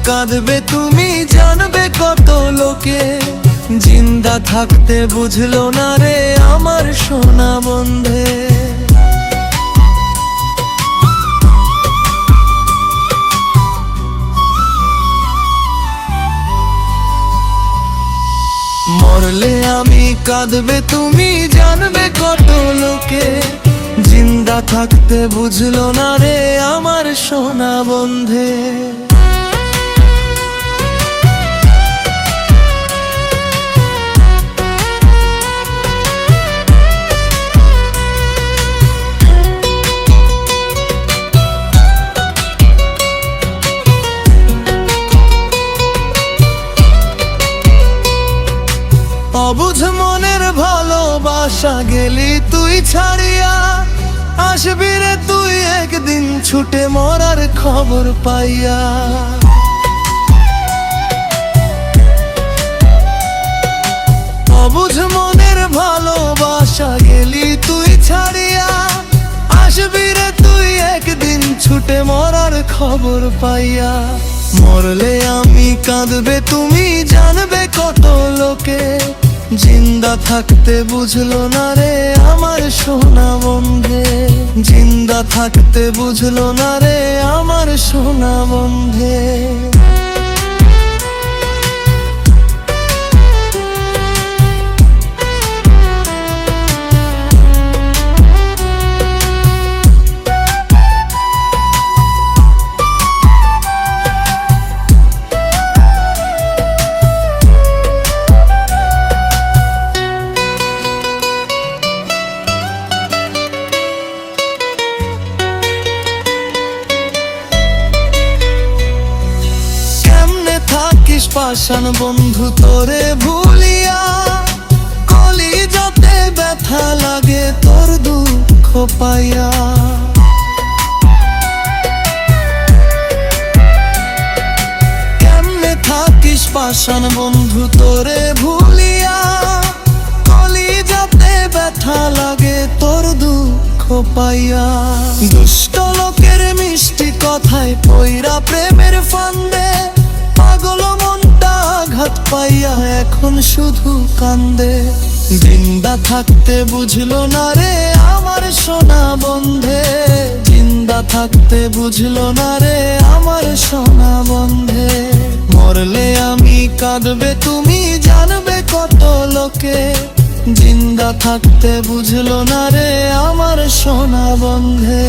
কাঁদবে তুমি জানবে কত লোকে, জিন্দা থাকতে বুঝলো না রে আমার সোনা বন্ধে। মরলে আমি কাঁদবে তুমি জানবে কত লোকে, জিন্দা থাকতে বুঝলো না রে আমার সোনা বন্ধে। অবুঝ মনের ভালোবাসা গেলি তুই ছাড়িয়া, আসবি রে তুই একদিন ছুটে মরার খবর পাইয়া। অবুঝ মনের ভালোবাসা গেলি তুই ছাড়িয়া, আসবি রে তুই একদিন ছুটে মরার খবর পাইয়া। মরলে আমি কাঁদবে তুমি জানবে কত লোকে, জিন্দা থাকতে বুঝলো না রে আমার সোনা বন্ধে। জিন্দা থাকতে বুঝলো না রে আমার সোনা বন্ধে। পাষাণ বন্ধু তোরে ভুলিয়া, কলিজাতে ব্যথা লাগে তোর দুঃখ পাইয়া। কেমনে থাকিস পাষাণ বন্ধু তোরে ভুলিয়া, কলিজাতে ব্যথা লাগে তোর দুঃখ পাইয়া। দুষ্ট লোকের মিষ্টি কথায় পইরা প্রেমের ফান্দে, পাগল মনটা আঘাত পাইয়া এখন শুধু কান্দে। জিন্দা থাকতে বুঝলো না রে আমার সোনা বন্ধে। জিন্দা থাকতে বুঝলো না রে আমার সোনা বন্ধে। মরলে আমি কাঁদবে তুমি জানবে কত লোকে, জিন্দা থাকতে বুঝলো না রে আমার সোনা বন্ধে।